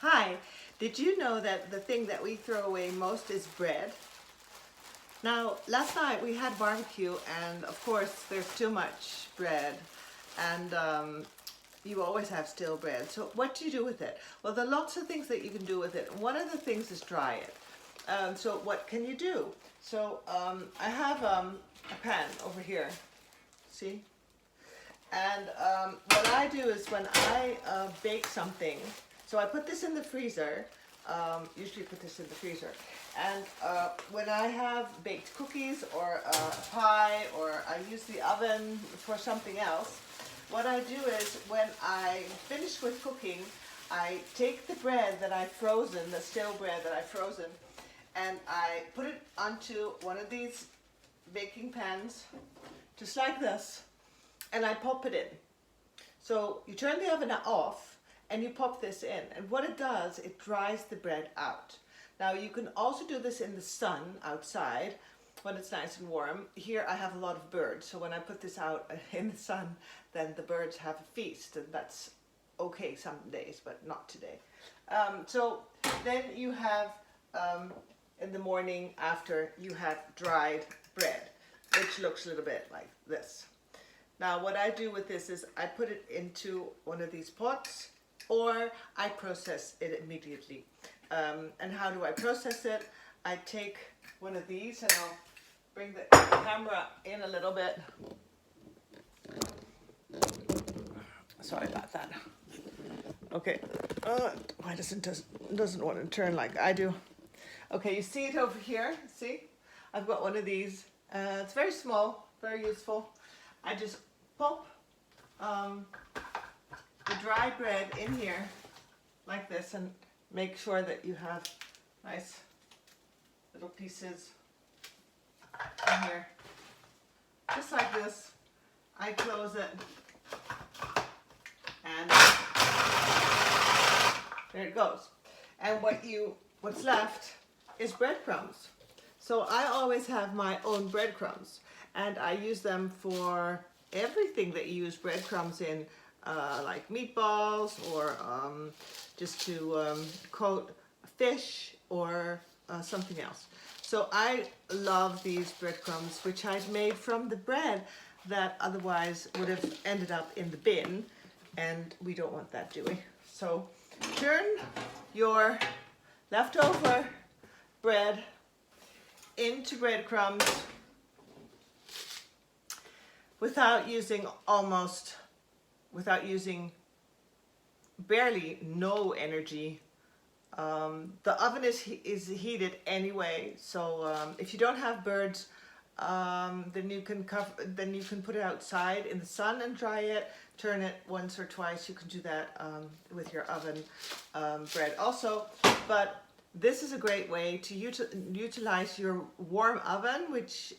Hi, did you know that the thing that we throw away most is bread? Now, last night we had barbecue and of course there's too much bread and you always have stale bread. So what do you do with it? Well, there are lots of things that you can do with it. One of the things is dry it. So what can you do? So I have a pan over here, see? And what I do is when I bake something, so I put this in the freezer, usually put this in the freezer, and when I have baked cookies or a pie or I use the oven for something else, what I do is when I finish with cooking, I take the bread that I've frozen, the stale bread that I've frozen, and I put it onto one of these baking pans, just like this, and I pop it in. So you turn the oven off and you pop this in, and what it does, it dries the bread out. Now you can also do this in the sun outside when it's nice and warm. Here I have a lot of birds, so when I put this out in the sun, then the birds have a feast, and that's okay some days, but not today. So then you have, in the morning after, you have dried bread, which looks a little bit like this. Now what I do with this is I put it into one of these pots, or I process it immediately. And how do I process it? I take one of these and I'll bring the camera in a little bit. Sorry about that. Okay, why doesn't want to turn like I do? Okay, you see it over here, see? I've got one of these. It's very small, very useful. I just pop the dry bread in here like this and make sure that you have nice little pieces in here. Just like this. I close it and there it goes. And what's left is breadcrumbs. So I always have my own breadcrumbs and I use them for everything that you use breadcrumbs in, like meatballs or just to coat fish or something else. So I love these breadcrumbs, which I've made from the bread that otherwise would have ended up in the bin, and we don't want that, do we? So turn your leftover bread into breadcrumbs without using barely no energy. The oven is heated anyway, so if you don't have birds, then you can put it outside in the sun and dry it. Turn it once or twice. You can do that with your oven bread also. But this is a great way to utilize your warm oven, which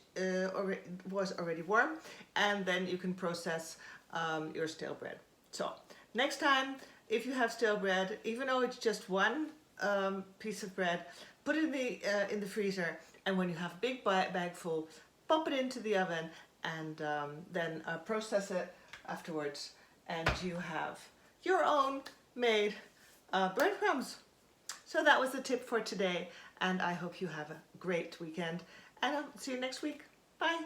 was already warm, and then you can process your stale bread. So next time, if you have stale bread, even though it's just one piece of bread, put it in the freezer, and when you have a big bag full, pop it into the oven and then process it afterwards, and you have your own made breadcrumbs. So that was the tip for today, and I hope you have a great weekend, and I'll see you next week. Bye.